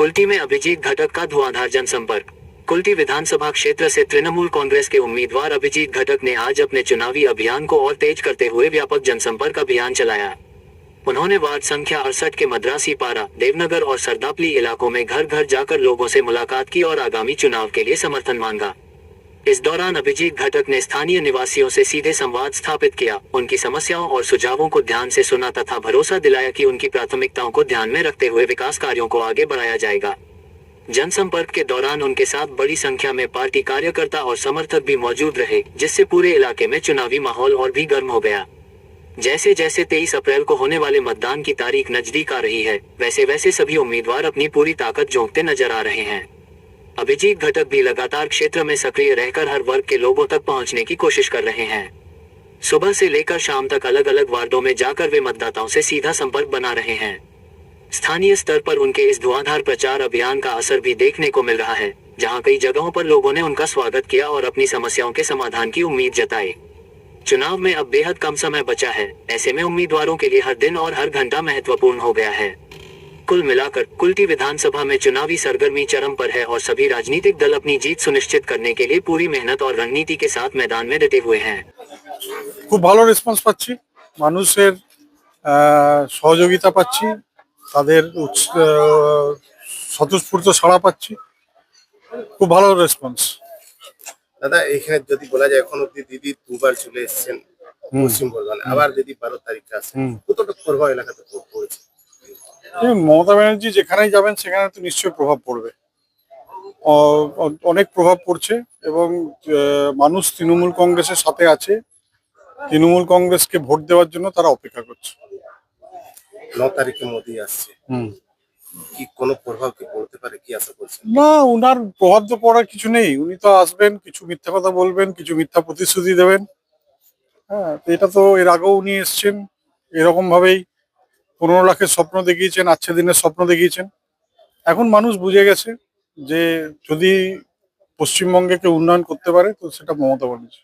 कुल्टी में अभिजीत घटक का धुआंधार जनसंपर्क। कुल्टी विधानसभा क्षेत्र से तृणमूल कांग्रेस के उम्मीदवार अभिजीत घटक ने आज अपने चुनावी अभियान को और तेज करते हुए व्यापक जनसंपर्क अभियान चलाया। उन्होंने वार्ड संख्या 68 के मद्रासी पारा, देवनगर और सरदापली इलाकों में घर घर जाकर लोगों से मुलाकात की और आगामी चुनाव के लिए समर्थन मांगा। इस दौरान अभिजीत घटक ने स्थानीय निवासियों से सीधे संवाद स्थापित किया, उनकी समस्याओं और सुझावों को ध्यान से सुना तथा भरोसा दिलाया कि उनकी प्राथमिकताओं को ध्यान में रखते हुए विकास कार्यों को आगे बढ़ाया जाएगा। जनसंपर्क के दौरान उनके साथ बड़ी संख्या में पार्टी कार्यकर्ता और समर्थक भी मौजूद रहे, जिससे पूरे इलाके में चुनावी माहौल और भी गर्म हो गया। जैसे जैसे 23 अप्रैल को होने वाले मतदान की तारीख नजदीक आ रही है, वैसे वैसे सभी उम्मीदवार अपनी पूरी ताकत झोंकते नजर आ रहे हैं। अभिजीत घटक भी लगातार क्षेत्र में सक्रिय रहकर हर वर्ग के लोगों तक पहुंचने की कोशिश कर रहे हैं। सुबह से लेकर शाम तक अलग अलग वार्डों में जाकर वे मतदाताओं से सीधा संपर्क बना रहे हैं। स्थानीय स्तर पर उनके इस धुआंधार प्रचार अभियान का असर भी देखने को मिल रहा है, जहां कई जगहों पर लोगों ने उनका स्वागत किया और अपनी समस्याओं के समाधान की उम्मीद जताई। चुनाव में अब बेहद कम समय बचा है, ऐसे में उम्मीदवारों के लिए हर दिन और हर घंटा महत्वपूर्ण हो गया है। कुल मिलाकर कुल्टी विधानसभा में चुनावी सरगर्मी चरम पर है और सभी राजनीतिक दल अपनी जीत सुनिश्चित करने के लिए पूरी मेहनत और रणनीति के साथ मैदान में डटे हुए हैं। খুব ভালো রেসপন্স পাচ্ছি, মানুষের সহযোগিতা পাচ্ছি, তাদের স্বতঃস্ফূর্ত সাড়া পাচ্ছি, খুব ভালো রেসপন্স। দাদা, এখানে যদি বলা যায় এখন অব্দি দিদি দুবার চলে এসেছেন পশ্চিম বর্ধমানে, আবার দিদি 12 তারিখে আসেন, কতটা প্রভাব এলাকাতে পড়েছে? মমতা ব্যানার্জি যেখানেই যাবেন সেখানে তো নিশ্চয়ই প্রভাব পড়বে, অনেক প্রভাব পড়ছে এবং মানুষ তৃণমূল কংগ্রেসের সাথে আছে, তৃণমূল কংগ্রেসকে ভোট দেওয়ার জন্য তারা অপেক্ষা করছে। 9 তারিখে মোদি আসছে, কি কোনো প্রভাব কি পড়তে পারে, কি আশা করছেন? না, উনার প্রভাব তো পড়ার কিছু নেই, উনি তো আসবেন, কিছু মিথ্যা কথা বলবেন, কিছু মিথ্যা প্রতিশ্রুতি দেবেন। হ্যাঁ, এটা তো এর আগেও উনি এসছেন, এরকম ভাবেই 15 লাখের স্বপ্ন দেখিয়েছেন, আচ্ছা দিনের স্বপ্ন দেখিয়েছেন। এখন মানুষ বুঝে গেছে যে যদি পশ্চিমবঙ্গে কেউ উন্নয়ন করতে পারে তো সেটা মমতা ব্যানার্জি।